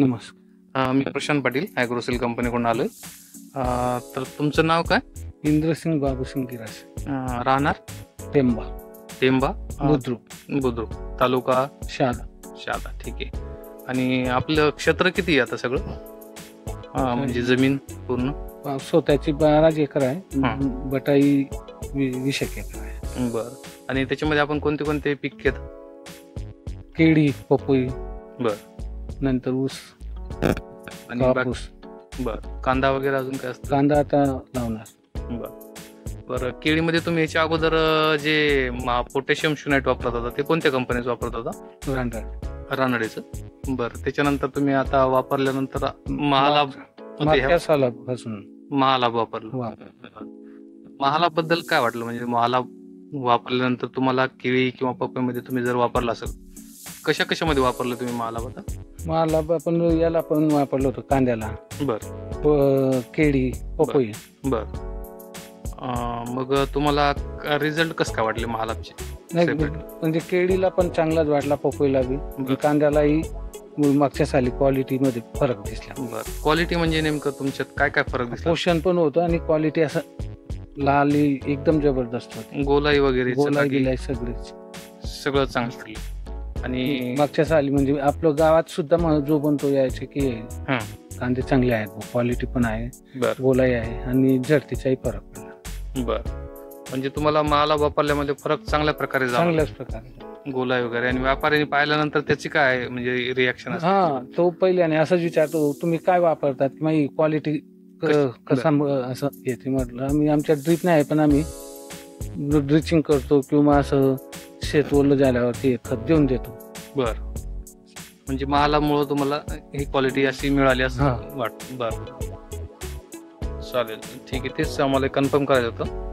नमस्कार. मी प्रशांत पाटील ॲग्रोसेल कंपनीकडून आलोय. तर तुमचं नाव काय? इंद्रसिंग बाबूसिंग गिरास, राहणार टेंबा, टेंबा, बुद्रुक, तालुका शादा. शादा. ठीक आहे. आणि आपलं क्षेत्र किती आहे आता सगळं? म्हणजे जमीन पूर्ण स्वतःची 12 एकर आहे. हा. बटाई 20 एकर आहे. बरं. आणि त्याच्यामध्ये आपण कोणते कोणते पीक घेत? केळी, पपई, बरं. नंतर ऊस, आणि कापूस, बरं, कांदा वगैरे अजून काय असतं? कांदा आता लावणार. बरं. केळीमध्ये तुम्ही याच्या अगोदर जे पोटॅशियम शुनाइट वापरत होता ते कोणत्या कंपनीचं वापरत होता? रानडेचं. बरं. त्याच्यानंतर तुम्ही आता वापरल्यानंतर मागच्या सालापासून महालाभ वापरलं. महालाबद्दल काय वाटलं? म्हणजे महालाभ वापरल्यानंतर तुम्हाला केळी किंवा पपईमध्ये तुम्ही जर वापरला असेल, कशामध्ये वापरलं तुम्ही महालाभ? आता मालाब आपण याला पण वापरलं होतं, कांद्याला, बरं, केळी, पपई. बरं. मग तुम्हाला रिझल्ट कसं काय वाटले महालाभचे? नाही, म्हणजे केळीला पण चांगलाच वाटला, पपईला बी, कांद्यालाही मागच्या साली क्वालिटीमध्ये फरक दिसला. बरं. क्वालिटी म्हणजे नेमकं तुमच्यात काय काय फरक दिसला? पोषण पण होतं आणि क्वालिटी असं लाली एकदम जबरदस्त होती. गोलाई वगैरे सगळीच सगळं चांगलं ठरलं. आणि मागच्या साली म्हणजे आपलं गावात सुद्धा जो बनतो यायचे की कांदे चांगले आहेत, क्वालिटी पण आहे, गोलाई आहे आणि झडतीचाही फरक पडला. बरं. म्हणजे तुम्हाला महालाभ वापरल्यामध्ये फरक चांगल्याच प्रकारे गोलाई वगैरे. आणि व्यापाऱ्यांनी पाहिल्यानंतर त्याची काय म्हणजे रिॲक्शन? तो पहिल्याने असंच विचारतो, तुम्ही काय वापरतात, की क्वालिटी कसा असं येते. म्हटलं आम्ही आमच्या ड्रीप नाही, पण आम्ही ड्रिचिंग करतो किंवा असं शेत ओलं झाल्यावरती खत देऊन देतो. बरं. म्हणजे महालाभमुळे तुम्हाला ही क्वालिटी अशी मिळाली असं वाटतं. बरं, चालेल, ठीक आहे. तेच आम्हाला कन्फर्म करायचं होतं.